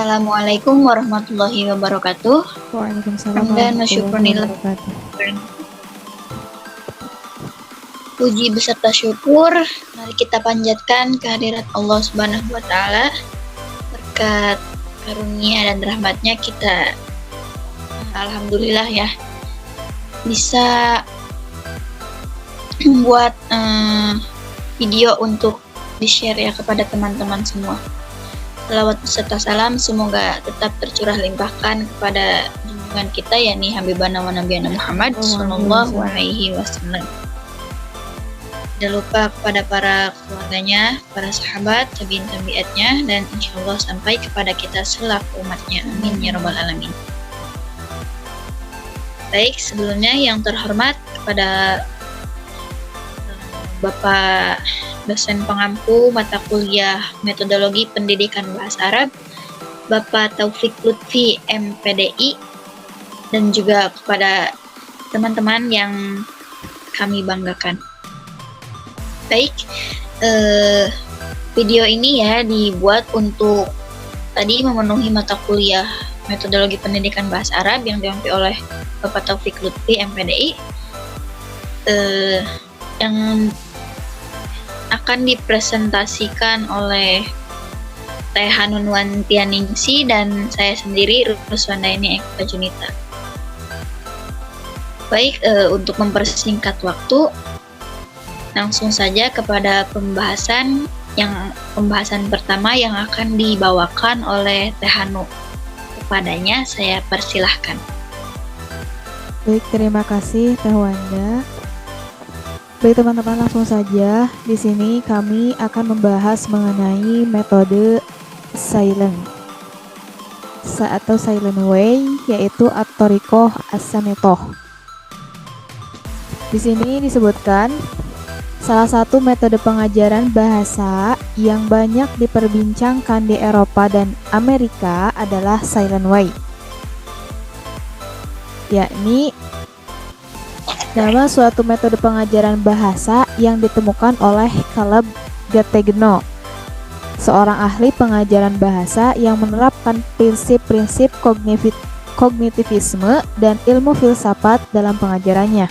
Assalamualaikum warahmatullahi wabarakatuh. Waalaikumsalam Hamdan wa warahmatullahi syukronillah. wabarakatuh. Puji beserta syukur mari kita panjatkan kehadirat Allah Subhanahu wa taala. Berkat karunia dan rahmatnya kita alhamdulillah ya bisa membuat video untuk di-share ya kepada teman-teman semua. Salawat beserta salam semoga tetap tercurah limpahkan kepada junjungan kita yakni Habibana wa Nabiyana Muhammad sallallahu alaihi wasallam. Tidak lupa kepada para keluarganya, para sahabat, tabi'in tabi'atnya, dan insyaallah sampai kepada kita selaku umatnya. Amin ya rabbal alamin. Baik, sebelumnya yang terhormat kepada Bapak dosen pengampu mata kuliah Metodologi Pendidikan Bahasa Arab, Bapak Taufik Lutfi MPDI, dan juga kepada teman-teman yang kami banggakan. Baik, video ini ya dibuat untuk tadi memenuhi mata kuliah Metodologi Pendidikan Bahasa Arab yang diambil oleh Bapak Taufik Lutfi MPDI, yang akan dipresentasikan oleh Teh Hanun Wantianingsi dan saya sendiri Ruswandaini Eka Junita. Baik, untuk mempersingkat waktu, langsung saja kepada pembahasan pertama yang akan dibawakan oleh Teh Hanu. Kepadanya saya persilahkan. Baik, terima kasih Teh Wanda. Baik teman-teman, langsung saja. Di sini kami akan membahas mengenai metode silent atau silent way, yaitu at-thariqah as-samithah. Di sini disebutkan salah satu metode pengajaran bahasa yang banyak diperbincangkan di Eropa dan Amerika adalah silent way, yakni nama suatu metode pengajaran bahasa yang ditemukan oleh Caleb Gattegno, seorang ahli pengajaran bahasa yang menerapkan prinsip-prinsip kognitivisme dan ilmu filsafat dalam pengajarannya.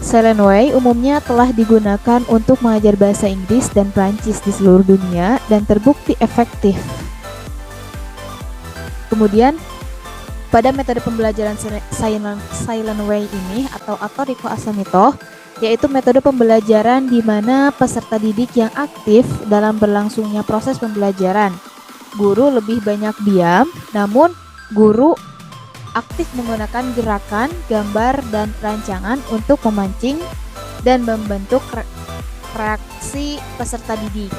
Silent way umumnya telah digunakan untuk mengajar bahasa Inggris dan Prancis di seluruh dunia dan terbukti efektif. Kemudian, pada metode pembelajaran silent way ini atau at-thariqah as-samithah, yaitu metode pembelajaran di mana peserta didik yang aktif dalam berlangsungnya proses pembelajaran. Guru lebih banyak diam, namun guru aktif menggunakan gerakan, gambar, dan rancangan untuk memancing dan membentuk reaksi peserta didik.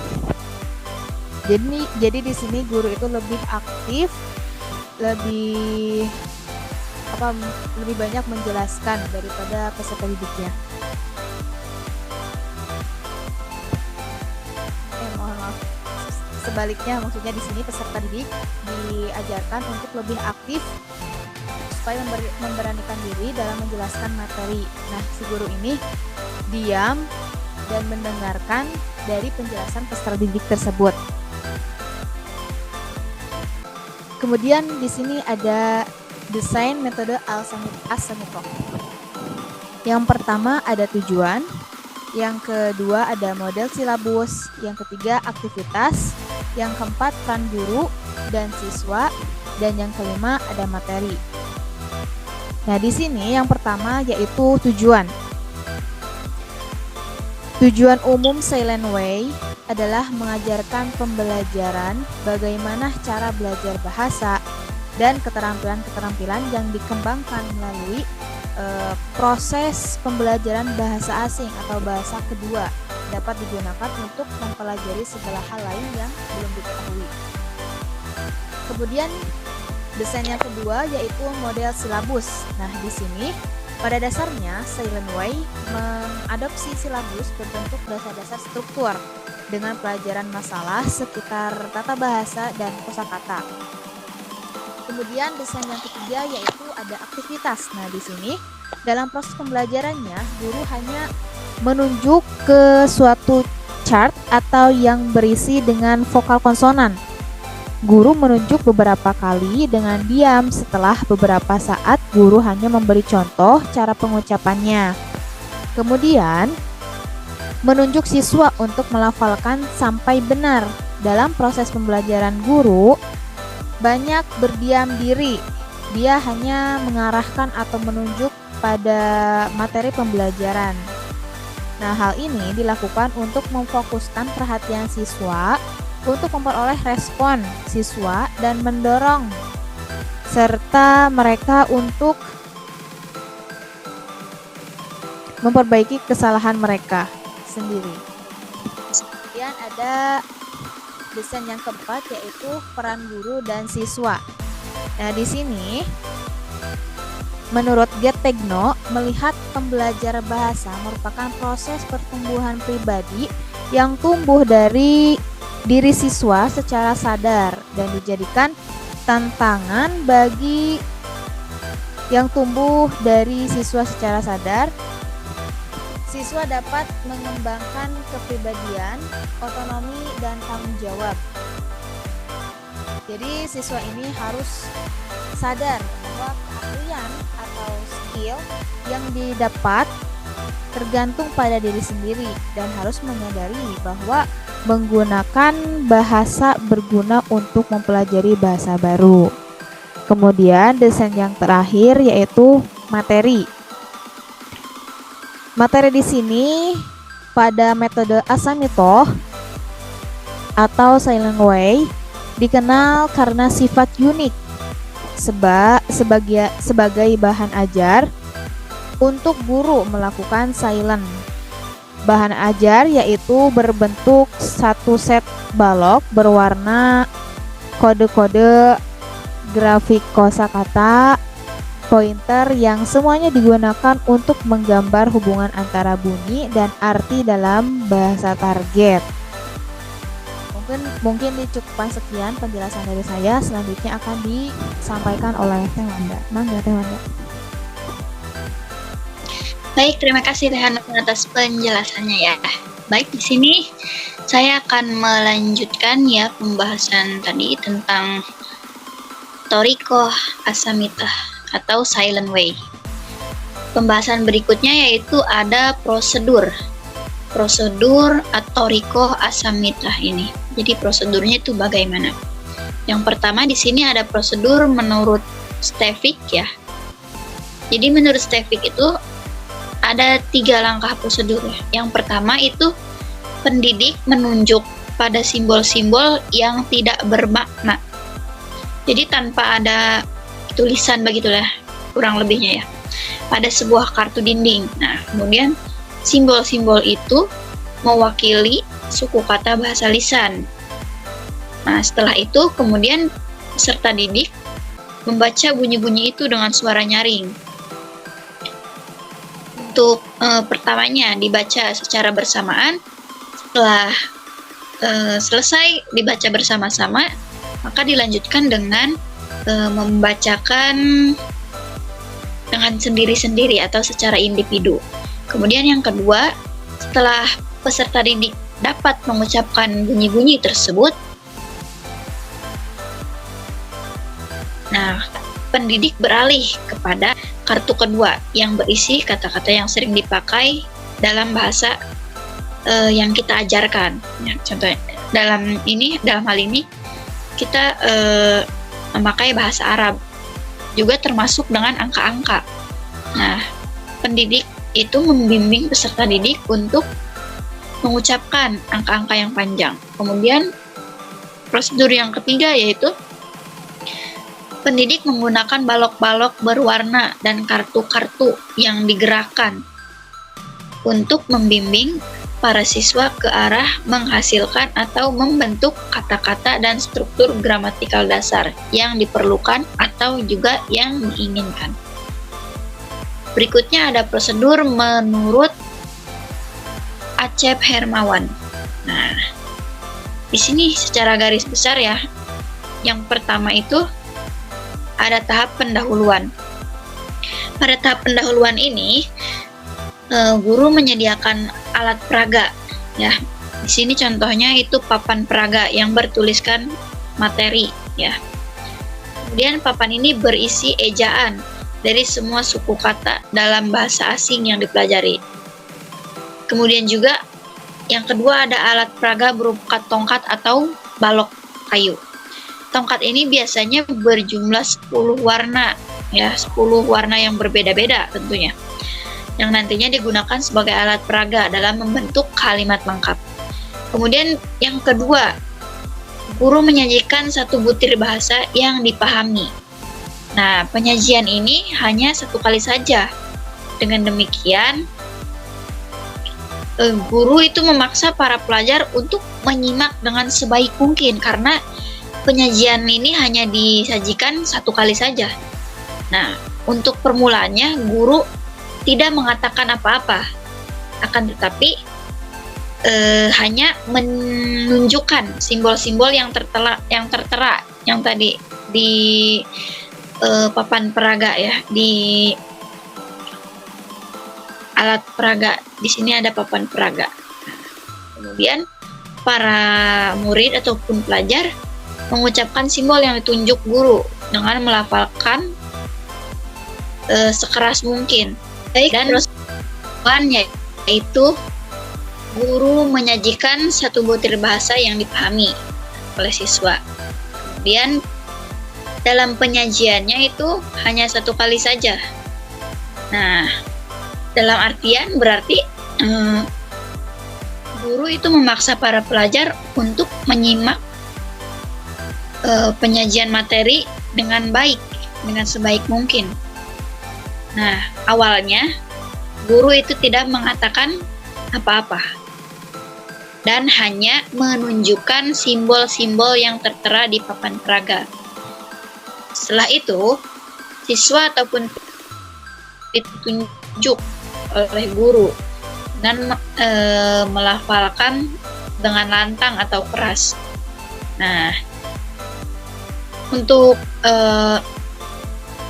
Jadi di sini guru itu lebih aktif, lebih banyak menjelaskan daripada peserta didiknya. Mohon maaf. Sebaliknya, maksudnya di sini peserta didik diajarkan untuk lebih aktif supaya memberanikan diri dalam menjelaskan materi. Nah, si guru ini diam dan mendengarkan dari penjelasan peserta didik tersebut. Kemudian di sini ada desain metode as-samithah. Yang pertama ada tujuan, yang kedua ada model silabus, yang ketiga aktivitas, yang keempat peran guru dan siswa, dan yang kelima ada materi. Nah, di sini yang pertama yaitu tujuan. Tujuan umum silent way adalah mengajarkan pembelajaran bagaimana cara belajar bahasa dan keterampilan-keterampilan yang dikembangkan melalui proses pembelajaran bahasa asing atau bahasa kedua dapat digunakan untuk mempelajari segala hal lain yang belum diketahui. Kemudian desain yang kedua yaitu model silabus. Nah, di sini pada dasarnya silent way mengadopsi silabus berbentuk dasar-dasar struktur dengan pelajaran masalah seputar tata bahasa dan kosakata. Kemudian desain yang ketiga yaitu ada aktivitas. Nah, di sini dalam proses pembelajarannya guru hanya menunjuk ke suatu chart atau yang berisi dengan vokal konsonan Guru menunjuk beberapa kali dengan diam. Setelah beberapa saat, guru hanya memberi contoh cara pengucapannya. Kemudian, menunjuk siswa untuk melafalkan sampai benar. Dalam proses pembelajaran, guru banyak berdiam diri. Dia hanya mengarahkan atau menunjuk pada materi pembelajaran. Nah, hal ini dilakukan untuk memfokuskan perhatian siswa, untuk memperoleh respon siswa dan mendorong serta mereka untuk memperbaiki kesalahan mereka sendiri. Kemudian ada desain yang keempat, yaitu peran guru dan siswa. Nah, di sini menurut Gettegno, melihat pembelajar bahasa merupakan proses pertumbuhan pribadi yang tumbuh dari diri siswa secara sadar dan dijadikan tantangan bagi yang tumbuh dari siswa secara sadar. Siswa dapat mengembangkan kepribadian, otonomi, dan tanggung jawab. Jadi siswa ini harus sadar bahwa keahlian atau skill yang didapat tergantung pada diri sendiri dan harus menyadari bahwa menggunakan bahasa berguna untuk mempelajari bahasa baru. Kemudian desain yang terakhir yaitu materi. Materi di sini pada metode Asamito atau Silent Way dikenal karena sifat unik sebagai bahan ajar untuk guru melakukan silent. Bahan ajar yaitu berbentuk satu set balok berwarna kode-kode grafik kosakata pointer yang semuanya digunakan untuk menggambar hubungan antara bunyi dan arti dalam bahasa target. Mungkin dicukupkan sekian penjelasan dari saya. Selanjutnya akan disampaikan oleh Teh Wanda. Mangga Teh Wanda. Baik, terima kasih Teh Hana atas penjelasannya ya. Baik, di sini saya akan melanjutkan ya pembahasan tadi tentang Toriko Asamita atau Silent Way. Pembahasan berikutnya yaitu ada prosedur atau Toriko Asamita ini. Jadi prosedurnya itu bagaimana? Yang pertama di sini ada prosedur menurut Stefik ya. Jadi menurut Stefik itu ada 3 langkah prosedur ya. Yang pertama itu pendidik menunjuk pada simbol-simbol yang tidak bermakna. Jadi tanpa ada tulisan begitulah kurang lebihnya ya. Pada sebuah kartu dinding. Nah, kemudian simbol-simbol itu mewakili suku kata bahasa lisan. Nah, setelah itu kemudian peserta didik membaca bunyi-bunyi itu dengan suara nyaring. Untuk pertamanya dibaca secara bersamaan. Setelah selesai dibaca bersama-sama, maka dilanjutkan dengan membacakan dengan sendiri-sendiri atau secara individu. Kemudian yang kedua, setelah peserta didik dapat mengucapkan bunyi-bunyi tersebut, nah, pendidik beralih kepada kartu kedua yang berisi kata-kata yang sering dipakai dalam bahasa yang kita ajarkan. Ya, contohnya dalam hal ini kita memakai bahasa Arab, juga termasuk dengan angka-angka. Nah, pendidik itu membimbing peserta didik untuk mengucapkan angka-angka yang panjang. Kemudian prosedur yang ketiga yaitu pendidik menggunakan balok-balok berwarna dan kartu-kartu yang digerakkan untuk membimbing para siswa ke arah menghasilkan atau membentuk kata-kata dan struktur gramatikal dasar yang diperlukan atau juga yang diinginkan. Berikutnya ada prosedur menurut Acep Hermawan. Nah, di sini secara garis besar ya, yang pertama itu ada tahap pendahuluan. Pada tahap pendahuluan ini, guru menyediakan alat peraga. Ya, di sini contohnya itu papan peraga yang bertuliskan materi ya. Kemudian papan ini berisi ejaan dari semua suku kata dalam bahasa asing yang dipelajari. Kemudian juga yang kedua ada alat peraga berupa tongkat atau balok kayu. Tongkat ini biasanya berjumlah 10 warna ya, 10 warna yang berbeda-beda tentunya, yang nantinya digunakan sebagai alat peraga dalam membentuk kalimat lengkap. Kemudian yang kedua, guru menyajikan satu butir bahasa yang dipahami. Nah, penyajian ini hanya satu kali saja. Dengan demikian, guru itu memaksa para pelajar untuk menyimak dengan sebaik mungkin karena penyajian ini hanya disajikan satu kali saja. Nah, untuk permulaannya guru tidak mengatakan apa-apa, akan tetapi hanya menunjukkan simbol-simbol yang tertera yang tadi di papan peraga ya, di alat peraga. Di sini ada papan peraga. Kemudian para murid ataupun pelajar mengucapkan simbol yang ditunjuk guru dengan melafalkan sekeras mungkin. Dan tujuannya yaitu guru menyajikan satu butir bahasa yang dipahami oleh siswa. Kemudian dalam penyajiannya itu hanya satu kali saja. Nah, dalam artian berarti guru itu memaksa para pelajar untuk menyimak penyajian materi dengan baik, dengan sebaik mungkin. Nah, awalnya guru itu tidak mengatakan apa-apa dan hanya menunjukkan simbol-simbol yang tertera di papan peraga. Setelah itu, siswa ataupun ditunjuk oleh guru dengan melafalkan dengan lantang atau keras. Nah, untuk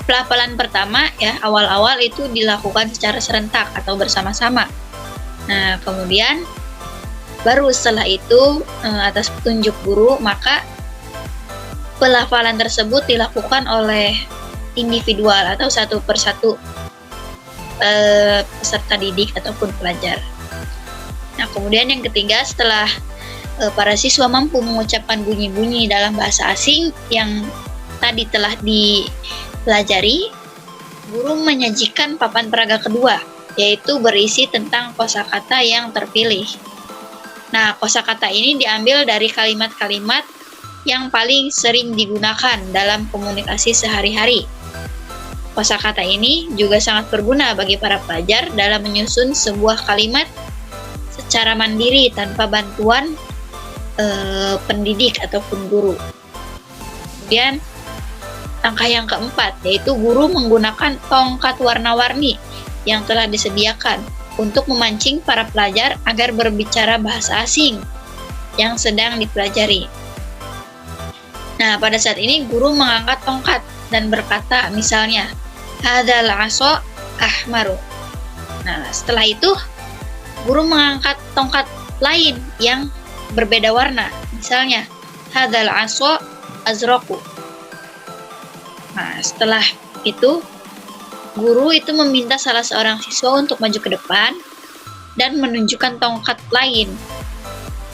pelafalan pertama ya, awal-awal itu dilakukan secara serentak atau bersama-sama. Nah, kemudian baru setelah itu atas petunjuk guru, maka pelafalan tersebut dilakukan oleh individual atau satu persatu peserta didik ataupun pelajar. Nah, kemudian yang ketiga, setelah para siswa mampu mengucapkan bunyi-bunyi dalam bahasa asing yang tadi telah dipelajari, guru menyajikan papan peraga kedua, yaitu berisi tentang kosakata yang terpilih. Nah, kosakata ini diambil dari kalimat-kalimat yang paling sering digunakan dalam komunikasi sehari-hari. Kosakata ini juga sangat berguna bagi para pelajar dalam menyusun sebuah kalimat secara mandiri tanpa bantuan pendidik ataupun guru. Kemudian langkah yang keempat, yaitu guru menggunakan tongkat warna-warni yang telah disediakan untuk memancing para pelajar agar berbicara bahasa asing yang sedang dipelajari. Nah, pada saat ini guru mengangkat tongkat dan berkata misalnya, hadzal 'asha ahmaru. Nah, setelah itu guru mengangkat tongkat lain yang berbeda warna. Misalnya, hadzal 'asha azraqu. Nah, setelah itu guru itu meminta salah seorang siswa untuk maju ke depan dan menunjukkan tongkat lain,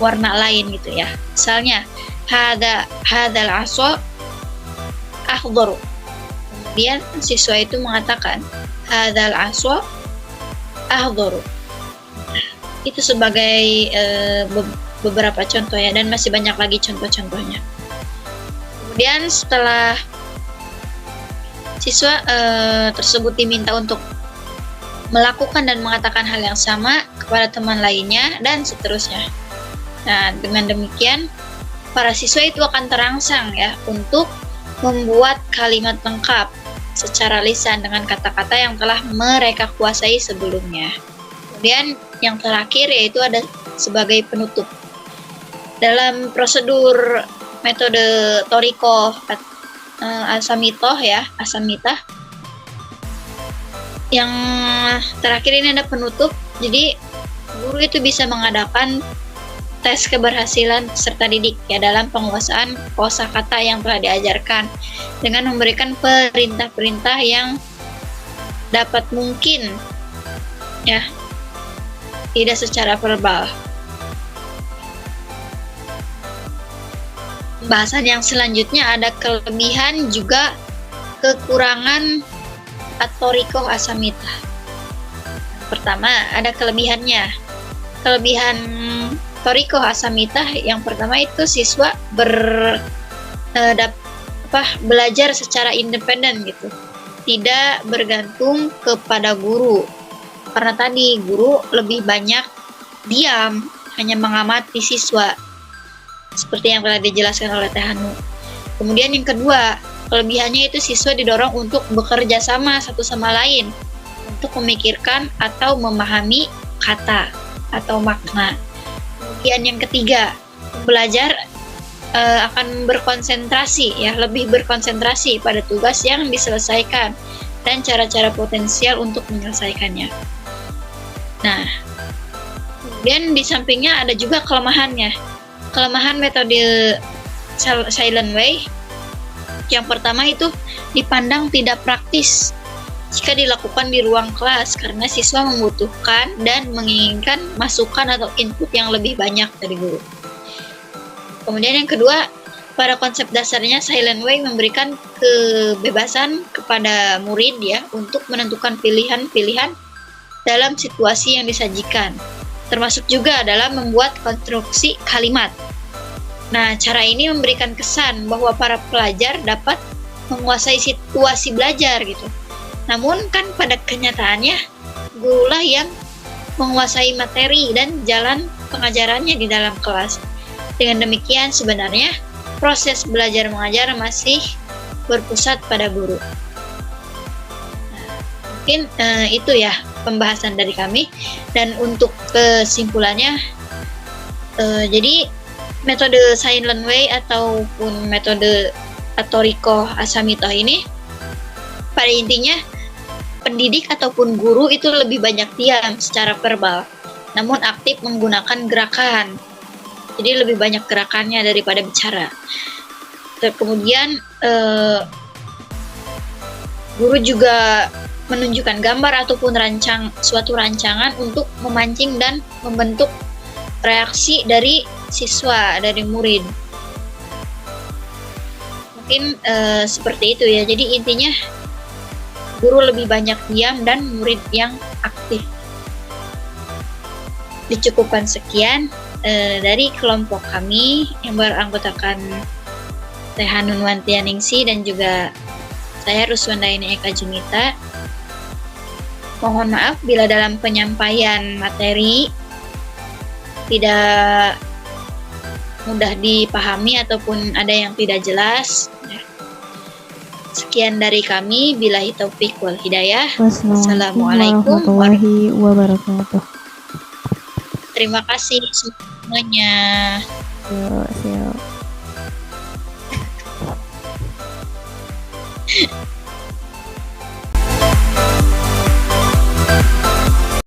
warna lain gitu ya. Misalnya, hadzal 'asha akhdharu. Kemudian siswa itu mengatakan hadzal 'asha akhdharu. Itu sebagai beberapa contoh ya, dan masih banyak lagi contoh-contohnya. Kemudian setelah siswa tersebut diminta untuk melakukan dan mengatakan hal yang sama kepada teman lainnya dan seterusnya. Nah, dengan demikian para siswa itu akan terangsang ya untuk membuat kalimat lengkap secara lisan dengan kata-kata yang telah mereka kuasai sebelumnya. Kemudian yang terakhir yaitu ada sebagai penutup. Dalam prosedur metode Toriko Asamitoh ya, Asamitah. Yang terakhir ini ada penutup. Jadi guru itu bisa mengadakan tes keberhasilan peserta didik ya dalam penguasaan kosakata yang telah diajarkan dengan memberikan perintah-perintah yang dapat mungkin ya tidak secara verbal. Pembahasan yang selanjutnya ada kelebihan juga kekurangan Toriko Asamita. Pertama ada kelebihannya. Kelebihan Toriko Asamita yang pertama itu siswa belajar secara independen gitu, tidak bergantung kepada guru, karena tadi guru lebih banyak diam, hanya mengamati siswa seperti yang telah dijelaskan oleh Teh Hanu. Kemudian yang kedua, kelebihannya itu siswa didorong untuk bekerja sama satu sama lain untuk memikirkan atau memahami kata atau makna. Kemudian yang ketiga, belajar akan berkonsentrasi ya, lebih berkonsentrasi pada tugas yang diselesaikan dan cara-cara potensial untuk menyelesaikannya. Nah, kemudian di sampingnya ada juga kelemahannya. Kelemahan metode Silent Way yang pertama itu dipandang tidak praktis jika dilakukan di ruang kelas karena siswa membutuhkan dan menginginkan masukan atau input yang lebih banyak dari guru. Kemudian yang kedua, pada konsep dasarnya Silent Way memberikan kebebasan kepada murid ya untuk menentukan pilihan-pilihan dalam situasi yang disajikan, termasuk juga dalam membuat konstruksi kalimat. Nah, cara ini memberikan kesan bahwa para pelajar dapat menguasai situasi belajar gitu. Namun kan pada kenyataannya gurulah yang menguasai materi dan jalan pengajarannya di dalam kelas. Dengan demikian sebenarnya proses belajar mengajar masih berpusat pada guru. Nah, mungkin itu ya pembahasan dari kami. Dan untuk kesimpulannya, jadi metode Silent Way ataupun metode Toriko Asamita ini pada intinya pendidik ataupun guru itu lebih banyak diam secara verbal, namun aktif menggunakan gerakan. Jadi lebih banyak gerakannya daripada bicara. Kemudian guru juga menunjukkan gambar ataupun suatu rancangan untuk memancing dan membentuk reaksi dari siswa, dari murid. Mungkin seperti itu ya. Jadi intinya guru lebih banyak diam dan murid yang aktif. Dicukupkan sekian dari kelompok kami yang beranggotakan Teh Hanun Wantianingsi dan juga saya Ruswandaini Eka Jumita. Mohon maaf bila dalam penyampaian materi tidak mudah dipahami ataupun ada yang tidak jelas. Sekian dari kami, billahi taufik wal hidayah. Wassalamualaikum warahmatullahi wabarakatuh. Terima kasih semuanya.